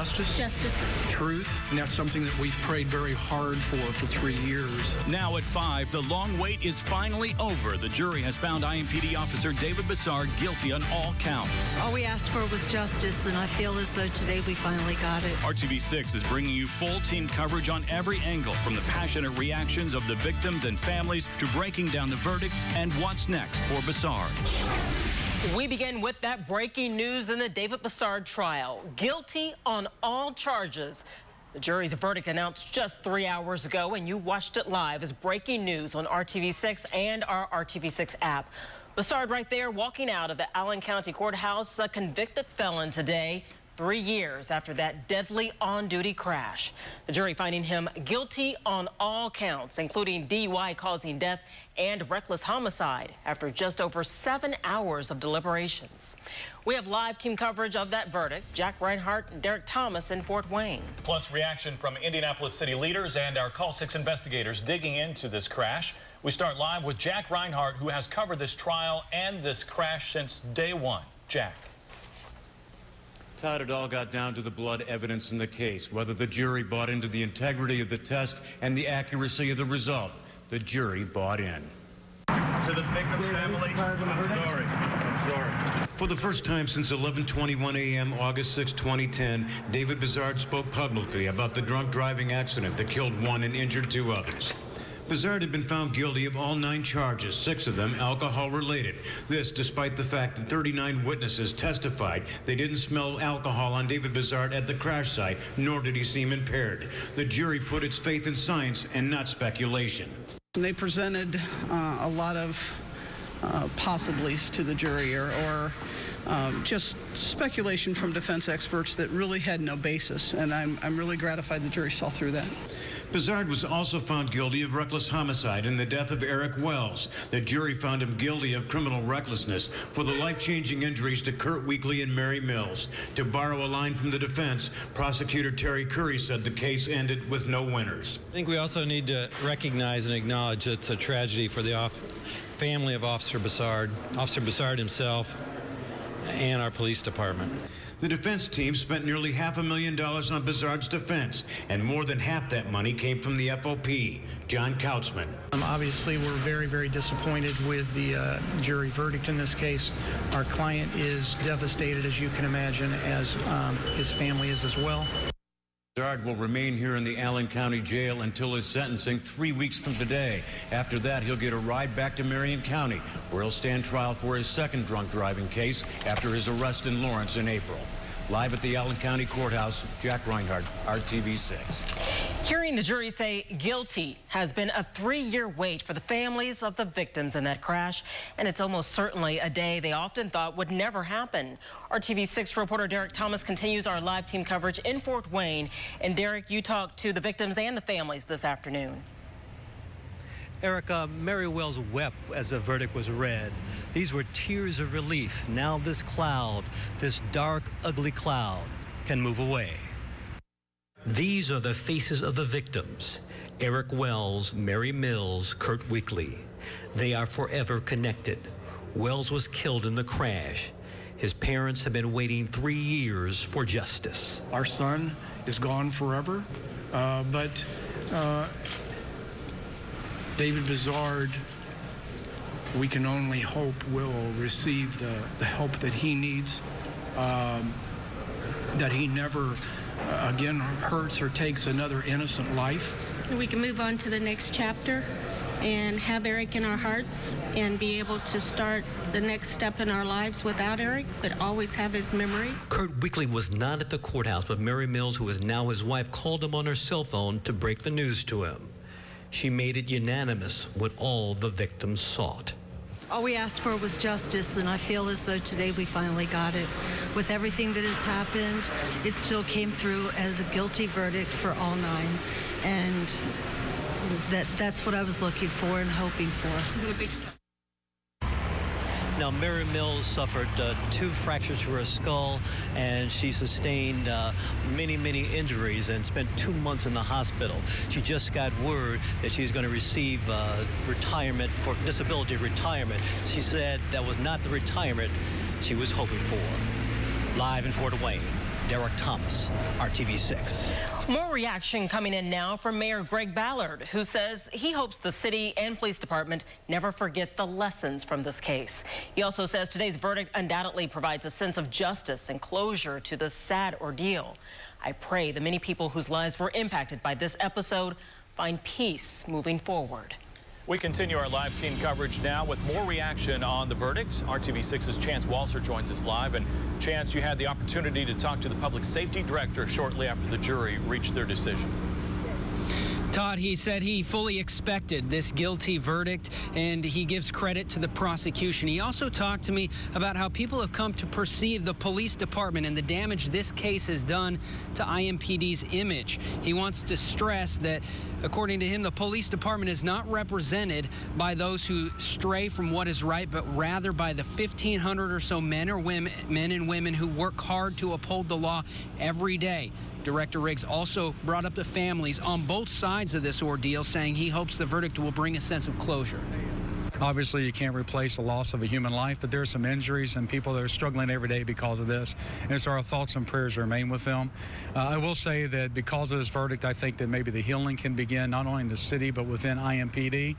justice? Justice. Truth. And that's something that we've prayed very hard for 3 years. Now at 5, the long wait is finally over. The jury has found IMPD officer David Bisard guilty on all counts. All we asked for was justice, and I feel as though today we finally got it. RTV6 is bringing you full team coverage on every angle, from the passionate reactions of the victims and families to breaking down the verdicts and what's next for Bisard. We begin with that breaking news in the David Bisard trial. Guilty on all charges. The jury's verdict announced just 3 hours ago, and you watched it live as breaking news on RTV6 and our RTV6 app. Bisard right there walking out of the Allen County Courthouse, a convicted felon today, 3 years after that deadly on-duty crash. The jury finding him guilty on all counts, including DUI causing death and reckless homicide after just over 7 hours of deliberations. We have live team coverage of that verdict. Jack Reinhardt and Derek Thomas in Fort Wayne. Plus reaction from Indianapolis city leaders and our Call 6 investigators digging into this crash. We start live with Jack Reinhardt, who has covered this trial and this crash since day one. Jack. Todd, it all got down to the blood evidence in the case, whether the jury bought into the integrity of the test and the accuracy of the result. The jury bought in. To the victim's family, I'm sorry. For the first time since 11:21 a.m. August 6, 2010, David Bisard spoke publicly about the drunk driving accident that killed one and injured 2 others. Bisard had been found guilty of all 9 charges, 6 of them alcohol-related. This despite the fact that 39 witnesses testified they didn't smell alcohol on David Bisard at the crash site, nor did he seem impaired. The jury put its faith in science and not speculation. They presented a lot of possiblies to the jury or just speculation from defense experts that really had no basis, and I'm really gratified the jury saw through that. Bisard was also found guilty of reckless homicide in the death of Eric Wells. The jury found him guilty of criminal recklessness for the life-changing injuries to Kurt Weekly and Mary Mills. To borrow a line from the defense, prosecutor Terry Curry said the case ended with no winners. I think we also need to recognize and acknowledge it's a tragedy for the family of Officer Bisard himself, and our police department. The defense team spent nearly $500,000 on Bisard's defense, and more than half that money came from the FOP. John Kautzman. Obviously, we're very, very disappointed with the jury verdict in this case. Our client is devastated, as you can imagine, as his family is as well. Bisard will remain here in the Allen County Jail until his sentencing 3 weeks from today. After that, he'll get a ride back to Marion County, where he'll stand trial for his second drunk driving case after his arrest in Lawrence in April. Live at the Allen County Courthouse, Jack Reinhardt, RTV6. Hearing the jury say guilty has been a 3-year wait for the families of the victims in that crash, and it's almost certainly a day they often thought would never happen. Our TV6 reporter Derek Thomas continues our live team coverage in Fort Wayne. And Derek, you talked to the victims and the families this afternoon. Erica, Mary Wells wept as the verdict was read. These were tears of relief. Now this cloud, this dark, ugly cloud, can move away. These are the faces of the victims. Eric Wells, Mary Mills, Kurt Weekly. They are forever connected. Wells was killed in the crash. His parents have been waiting 3 years for justice. Our son is gone forever, but David Bisard, we can only hope will receive the help that he needs, that he never again hurts or takes another innocent life. We can move on to the next chapter and have Eric in our hearts and be able to start the next step in our lives without Eric, but always have his memory. Kurt Weekly was not at the courthouse, but Mary Mills, who is now his wife, called him on her cell phone to break the news to him. She made it unanimous what all the victims sought. All we asked for was justice, and I feel as though today we finally got it. With everything that has happened, it still came through as a guilty verdict for all 9, and that's what I was looking for and hoping for. Now, Mary Mills suffered 2 fractures to her skull, and she sustained many, many injuries and spent 2 months in the hospital. She just got word that she's going to receive retirement for disability retirement. She said that was not the retirement she was hoping for. Live in Fort Wayne, Derek Thomas, RTV6. More reaction coming in now from Mayor Greg Ballard, who says he hopes the city and police department never forget the lessons from this case. He also says today's verdict undoubtedly provides a sense of justice and closure to this sad ordeal. I pray the many people whose lives were impacted by this episode find peace moving forward. We continue our live team coverage now with more reaction on the verdict. RTV6's Chance Walser joins us live. And Chance, you had the opportunity to talk to the public safety director shortly after the jury reached their decision. Todd, he said he fully expected this guilty verdict, and he gives credit to the prosecution. He also talked to me about how people have come to perceive the police department and the damage this case has done to IMPD's image. He wants to stress that, according to him, the police department is not represented by those who stray from what is right, but rather by the 1,500 or so men and women who work hard to uphold the law every day. Director Riggs also brought up the families on both sides of this ordeal, saying he hopes the verdict will bring a sense of closure. Obviously, you can't replace the loss of a human life, but there are some injuries and people that are struggling every day because of this. And so our thoughts and prayers remain with them. I will say that because of this verdict, I think that maybe the healing can begin not only in the city, but within IMPD.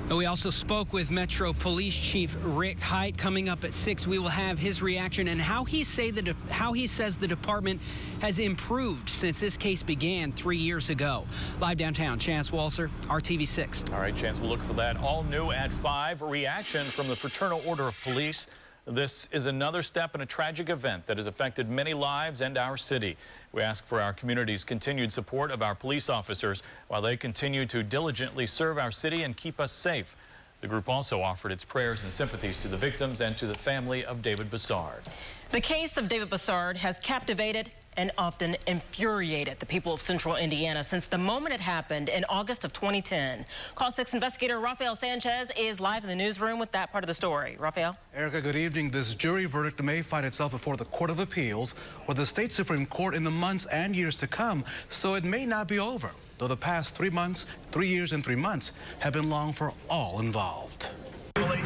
We also spoke with Metro Police Chief Rick Hite. Coming up at 6, we will have his reaction and how he says the department has improved since this case began 3 years ago. Live downtown, Chance Walser, RTV6. All right, Chance, we'll look for that. All new at 5, reaction from the Fraternal Order of Police. This is another step in a tragic event that has affected many lives and our city. We ask for our community's continued support of our police officers while they continue to diligently serve our city and keep us safe. The group also offered its prayers and sympathies to the victims and to the family of David Bisard. The case of David Bisard has captivated and often infuriated the people of Central Indiana since the moment it happened in August of 2010. Call 6 investigator Rafael Sanchez is live in the newsroom with that part of the story. Rafael? Erica, good evening. This jury verdict may find itself before the Court of Appeals or the state Supreme Court in the months and years to come, so it may not be over, though the past 3 years and 3 months have been long for all involved. I'm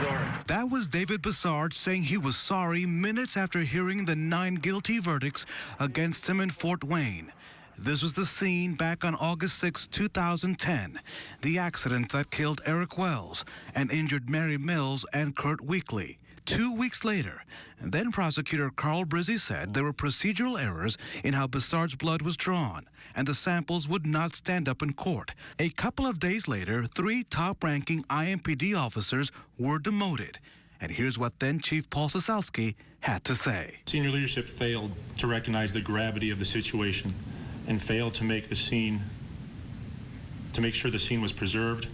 sorry. That was David Bisard saying he was sorry minutes after hearing the 9 guilty verdicts against him in Fort Wayne. This was the scene back on August 6, 2010, the accident that killed Eric Wells and injured Mary Mills and Kurt Weekly. 2 weeks later, then prosecutor Carl Brizzi said there were procedural errors in how Bisard's blood was drawn, and the samples would not stand up in court. A couple of days later, 3 top-ranking IMPD officers were demoted. And here's what then Chief Paul Sosalski had to say. Senior leadership failed to recognize the gravity of the situation and failed to make sure the scene was preserved,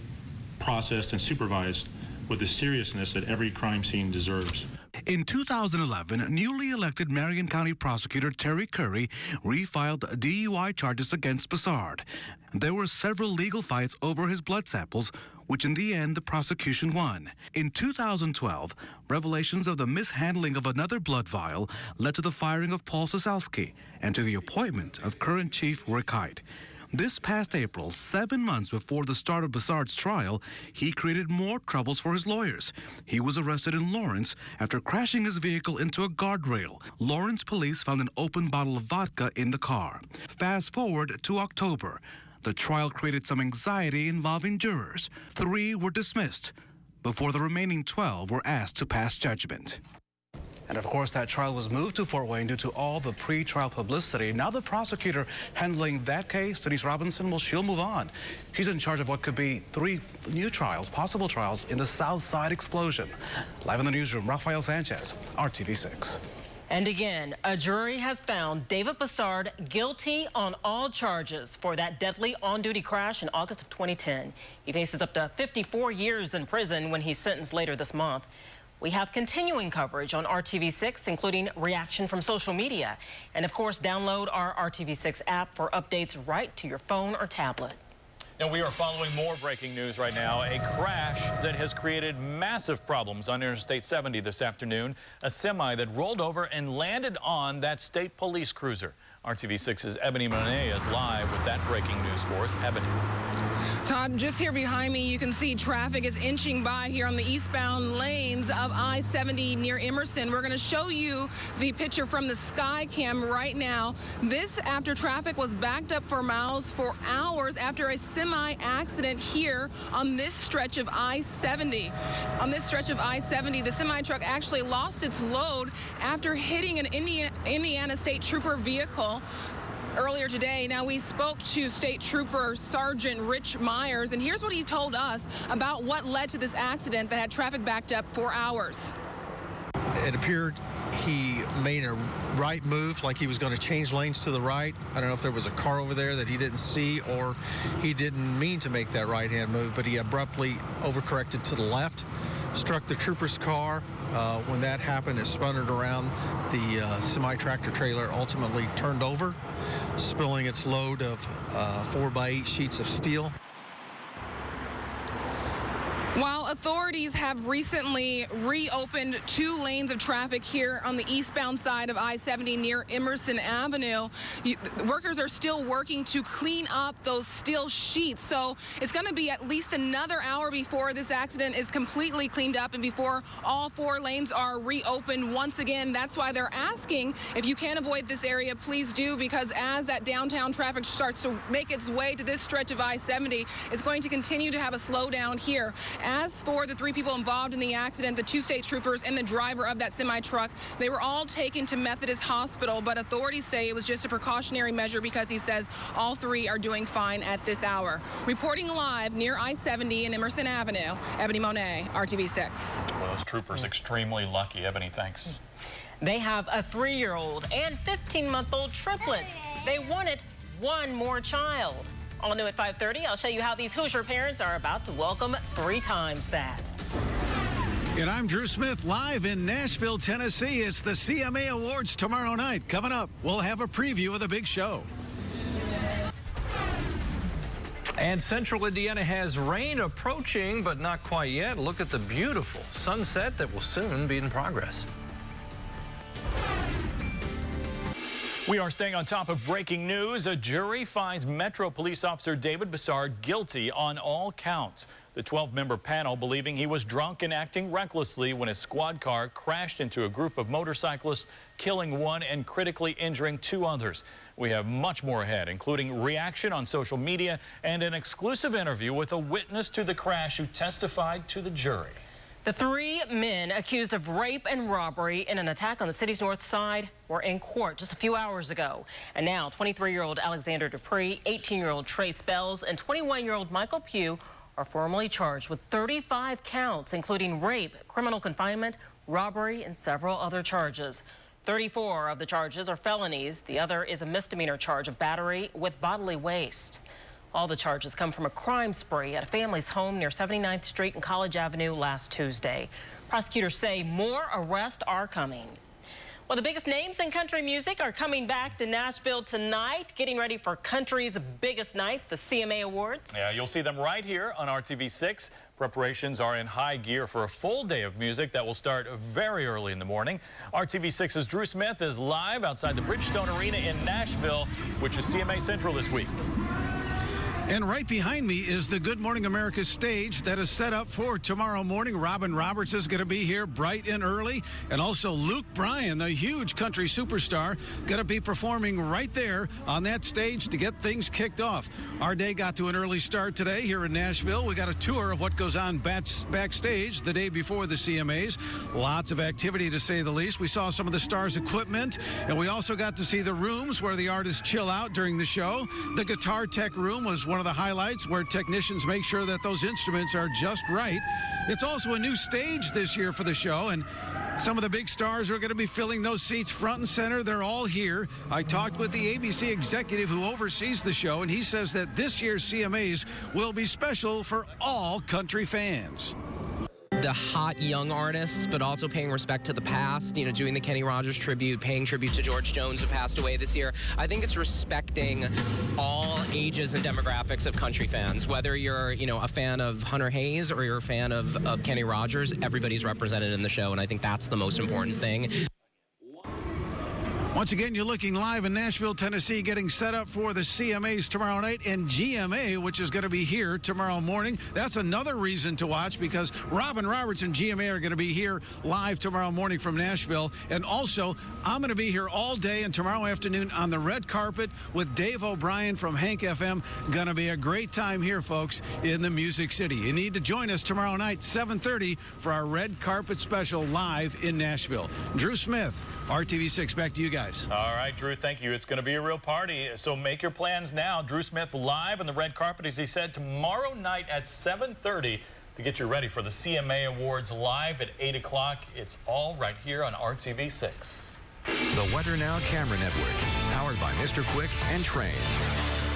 processed, and supervised with the seriousness that every crime scene deserves. In 2011, newly elected Marion County Prosecutor Terry Curry refiled DUI charges against Bisard. There were several legal fights over his blood samples, which in the end the prosecution won. In 2012, revelations of the mishandling of another blood vial led to the firing of Paul Sosalski and to the appointment of current Chief Rick Hite. This past April, 7 months before the start of Bisard's trial, he created more troubles for his lawyers. He was arrested in Lawrence after crashing his vehicle into a guardrail. Lawrence police found an open bottle of vodka in the car. Fast forward to October. The trial created some anxiety involving jurors. 3 were dismissed before the remaining 12 were asked to pass judgment. And of course, that trial was moved to Fort Wayne due to all the pre-trial publicity. Now the prosecutor handling that case, Denise Robinson, well, she'll move on. She's in charge of what could be 3 new trials, possible trials, in the South Side explosion. Live in the newsroom, Rafael Sanchez, RTV6. And again, a jury has found David Bisard guilty on all charges for that deadly on-duty crash in August of 2010. He faces up to 54 years in prison when he's sentenced later this month. We have continuing coverage on RTV6, including reaction from social media. And of course, download our RTV6 app for updates right to your phone or tablet. And we are following more breaking news right now. A crash that has created massive problems on Interstate 70 this afternoon. A semi that rolled over and landed on that state police cruiser. RTV6's Ebony Monet is live with that breaking news for us. Ebony. Todd, just here behind me, you can see traffic is inching by here on the eastbound lanes of I-70 near Emerson. We're going to show you the picture from the sky cam right now. This after traffic was backed up for miles for hours after a semi accident here on this stretch of I-70. On this stretch of I-70, the semi truck actually lost its load after hitting an Indiana State Trooper vehicle earlier today. Now, we spoke to State Trooper Sergeant Rich Myers, and here's what he told us about what led to this accident that had traffic backed up for hours. It appeared he made a right move, like he was going to change lanes to the right. I don't know if there was a car over there that he didn't see, or he didn't mean to make that right-hand move, but he abruptly overcorrected to the left, struck the trooper's car. When that happened, it spun it around. The semi-tractor trailer ultimately turned over, spilling its load of 4x8 sheets of steel. While authorities have recently reopened 2 lanes of traffic here on the eastbound side of I-70 near Emerson Avenue, workers are still working to clean up those steel sheets. So it's going to be at least another hour before this accident is completely cleaned up and before all 4 lanes are reopened once again. That's why they're asking if you can avoid this area, please do, because as that downtown traffic starts to make its way to this stretch of I-70, it's going to continue to have a slowdown here. As for the 3 people involved in the accident, the 2 state troopers and the driver of that semi-truck, they were all taken to Methodist Hospital, but authorities say it was just a precautionary measure because he says all 3 are doing fine at this hour. Reporting live near I-70 and Emerson Avenue, Ebony Monet, RTV6. Well, those troopers extremely lucky. Ebony, thanks. They have a 3-year-old and 15-month-old triplets. They wanted one more child. All new at 5:30, I'll show you how these Hoosier parents are about to welcome 3 times that. And I'm Drew Smith, live in Nashville, Tennessee. It's the CMA Awards tomorrow night. Coming up, we'll have a preview of the big show. And central Indiana has rain approaching, but not quite yet. Look at the beautiful sunset that will soon be in progress. We are staying on top of breaking news. A jury finds Metro Police Officer David Bisard guilty on all counts. The 12-member panel believing he was drunk and acting recklessly when his squad car crashed into a group of motorcyclists, killing 1 and critically injuring 2 others. We have much more ahead, including reaction on social media and an exclusive interview with a witness to the crash who testified to the jury. The 3 men accused of rape and robbery in an attack on the city's north side were in court just a few hours ago. And now 23-year-old Alexander Dupree, 18-year-old Trace Bells, and 21-year-old Michael Pugh are formally charged with 35 counts, including rape, criminal confinement, robbery, and several other charges. 34 of the charges are felonies. The other is a misdemeanor charge of battery with bodily waste. All the charges come from a crime spree at a family's home near 79th Street and College Avenue last Tuesday. Prosecutors say more arrests are coming. Well, the biggest names in country music are coming back to Nashville tonight, getting ready for country's biggest night, the CMA Awards. Yeah, you'll see them right here on RTV6. Preparations are in high gear for a full day of music that will start very early in the morning. RTV6's Drew Smith is live outside the Bridgestone Arena in Nashville, which is CMA Central this week. And right behind me is the Good Morning America stage that is set up for tomorrow morning. Robin Roberts is going to be here bright and early. And also Luke Bryan, the huge country superstar, going to be performing right there on that stage to get things kicked off. Our day got to an early start today here in Nashville. We got a tour of what goes on backstage the day before the CMAs. Lots of activity, to say the least. We saw some of the stars' equipment, and we also got to see the rooms where the artists chill out during the show. The Guitar Tech room was one of the highlights, where technicians make sure that those instruments are just right. It's also a new stage this year for the show, and some of the big stars are going to be filling those seats front and center. They're all here. I talked with the ABC executive who oversees the show, and he says that this year's CMAs will be special for all country fans. The hot young artists, but also paying respect to the past, you know, doing the Kenny Rogers tribute, paying tribute to George Jones, who passed away this year. I think it's respecting all ages and demographics of country fans. Whether you're, you know, a fan of Hunter Hayes or you're a fan of Kenny Rogers, everybody's represented in the show, and I think that's the most important thing. Once again, you're looking live in Nashville, Tennessee, getting set up for the CMAs tomorrow night and GMA, which is going to be here tomorrow morning. That's another reason to watch because Robin Roberts and GMA are going to be here live tomorrow morning from Nashville. And also, I'm going to be here all day and tomorrow afternoon on the red carpet with Dave O'Brien from Hank FM. Going to be a great time here, folks, in the Music City. You need to join us tomorrow night, 7:30, for our red carpet special live in Nashville. Drew Smith, RTV6, back to you guys. All right, Drew, thank you. It's going to be a real party, so make your plans now. Drew Smith live on the red carpet, as he said, tomorrow night at 7:30 to get you ready for the CMA Awards live at 8 o'clock. It's all right here on RTV6. The Weather Now Camera Network, powered by Mr. Quick and Train.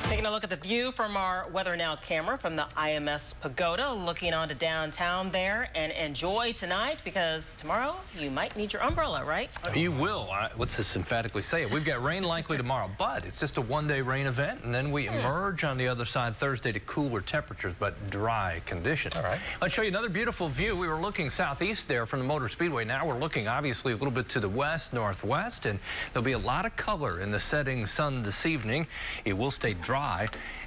Taking a look at the view from our Weather Now camera from the IMS Pagoda, looking onto downtown there, and enjoy tonight because tomorrow you might need your umbrella, right? You will. Let's just emphatically say it. We've got rain likely tomorrow, but it's just a one-day rain event, and then we emerge on the other side Thursday to cooler temperatures, but dry conditions. All right. Let's show you another beautiful view. We were looking southeast there from the Motor Speedway. Now we're looking obviously a little bit to the west, northwest, and there'll be a lot of color in the setting sun this evening. It will stay dry.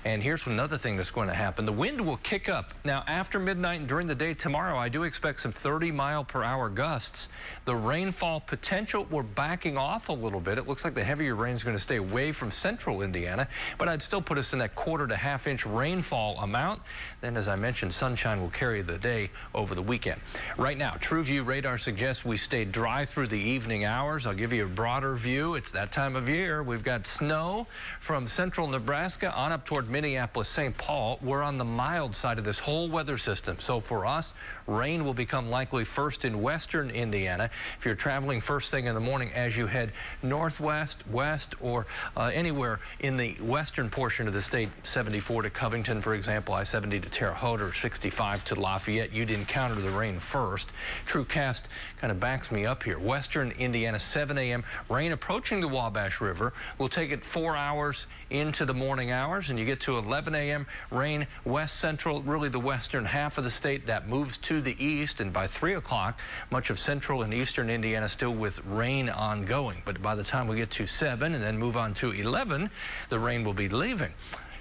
And here's another thing that's going to happen. The wind will kick up. Now, after midnight and during the day tomorrow, I do expect some 30-mile-per-hour gusts. The rainfall potential, we're backing off a little bit. It looks like the heavier rain is going to stay away from central Indiana, but I'd still put us in that quarter to half-inch rainfall amount. Then, as I mentioned, sunshine will carry the day over the weekend. Right now, TrueView radar suggests we stay dry through the evening hours. I'll give you a broader view. It's that time of year. We've got snow from central Nebraska on up toward Minneapolis, St. Paul. We're on the mild side of this whole weather system. So for us, rain will become likely first in western Indiana. If you're traveling first thing in the morning as you head northwest, west, or anywhere in the western portion of the state, 74 to Covington, for example, I-70 to Terre Haute, or 65 to Lafayette, you'd encounter the rain first. TrueCast kind of backs me up here. Western Indiana, 7 a.m. Rain approaching the Wabash River. We'll take it 4 hours into the morning hours, and you get to 11 a.m. rain west central, really the western half of the state. That moves to the east, and by 3 o'clock, much of central and eastern Indiana still with rain ongoing. But by the time we get to 7 and then move on to 11, the rain will be leaving.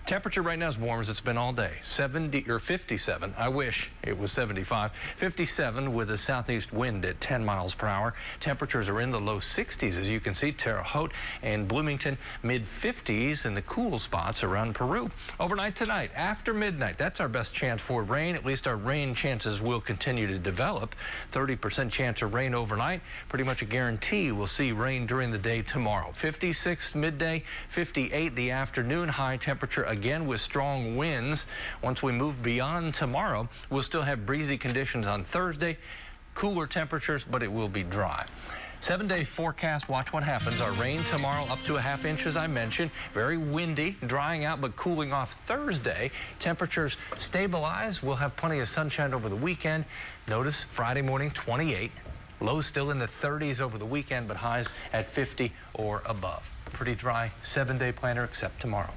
Temperature right now is warm as it's been all day. 70 or 57. I wish it was 75. 57 with a southeast wind at 10 miles per hour. Temperatures are in the low 60s, as you can see. Terre Haute and Bloomington, mid 50s, and the cool spots around Peru. Overnight tonight, after midnight, that's our best chance for rain. At least our rain chances will continue to develop. 30% chance of rain overnight. Pretty much a guarantee we'll see rain during the day tomorrow. 56 midday, 58 the afternoon. High temperature again with strong winds. Once we move beyond tomorrow, we'll still have breezy conditions on Thursday, cooler temperatures, but it will be dry. 7-day forecast, watch what happens. Our rain tomorrow up to a half inch, as I mentioned. Very windy, drying out, but cooling off Thursday. Temperatures stabilize. We'll have plenty of sunshine over the weekend. Notice Friday morning, 28. Lows still in the 30s over the weekend, but highs at 50 or above. Pretty dry 7-day planner except tomorrow.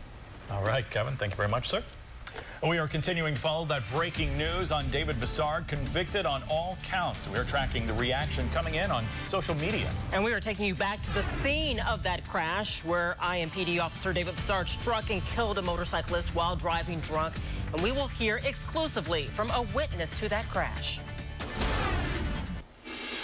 All right, Kevin, thank you very much, sir. We are continuing to follow that breaking news on David Bisard, convicted on all counts. We are tracking the reaction coming in on social media. And we are taking you back to the scene of that crash where IMPD officer David Bisard struck and killed a motorcyclist while driving drunk. And we will hear exclusively from a witness to that crash.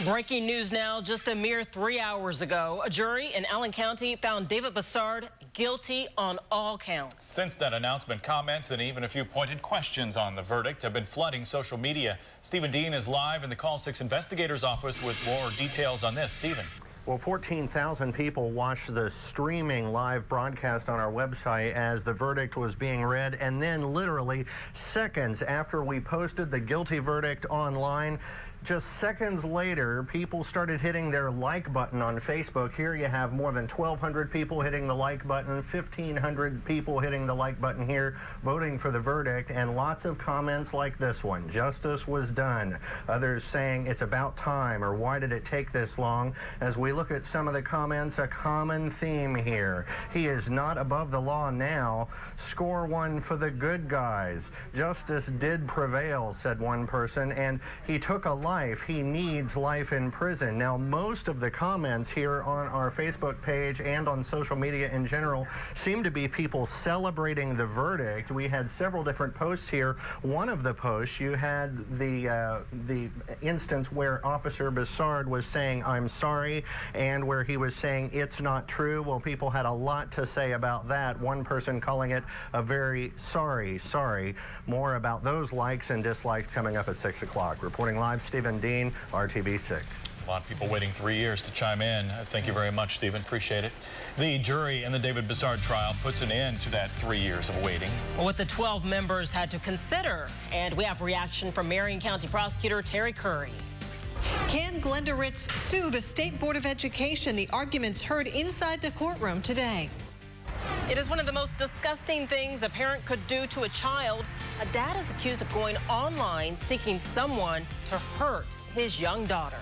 Breaking news now, just a mere 3 hours ago, a jury in Allen County found David Bisard guilty on all counts. Since that announcement, comments and even a few pointed questions on the verdict have been flooding social media. Stephen Dean is live in the Call 6 investigators office with more details on this. Stephen. Well, 14,000 people watched the streaming live broadcast on our website as the verdict was being read, and then literally seconds after we posted the guilty verdict online, just seconds later, people started hitting their like button on Facebook. Here you have more than 1,200 people hitting the like button, 1,500 people hitting the like button here, voting for the verdict, and lots of comments like this one. Justice was done. Others saying it's about time, or why did it take this long? As we look at some of the comments, a common theme here. He is not above the law now. Score one for the good guys. Justice did prevail, said one person, and he took a life. He needs life in prison. Now, most of the comments here on our Facebook page and on social media in general seem to be people celebrating the verdict. We had several different posts here. One of the posts, you had the instance where Officer Bisard was saying, "I'm sorry," and where he was saying, "It's not true." Well, people had a lot to say about that. One person calling it a very sorry. More about those likes and dislikes coming up at 6 o'clock. Reporting live, Stephen Dean, RTV6. A lot of people waiting 3 years to chime in. Thank you very much, Stephen. Appreciate it. The jury in the David Bisard trial puts an end to that 3 years of waiting. What the 12 members had to consider. And we have reaction from Marion County Prosecutor Terry Curry. Can Glenda Ritz sue the State Board of Education? The arguments heard inside the courtroom today. It is one of the most disgusting things a parent could do to a child. A dad is accused of going online seeking someone to hurt his young daughter.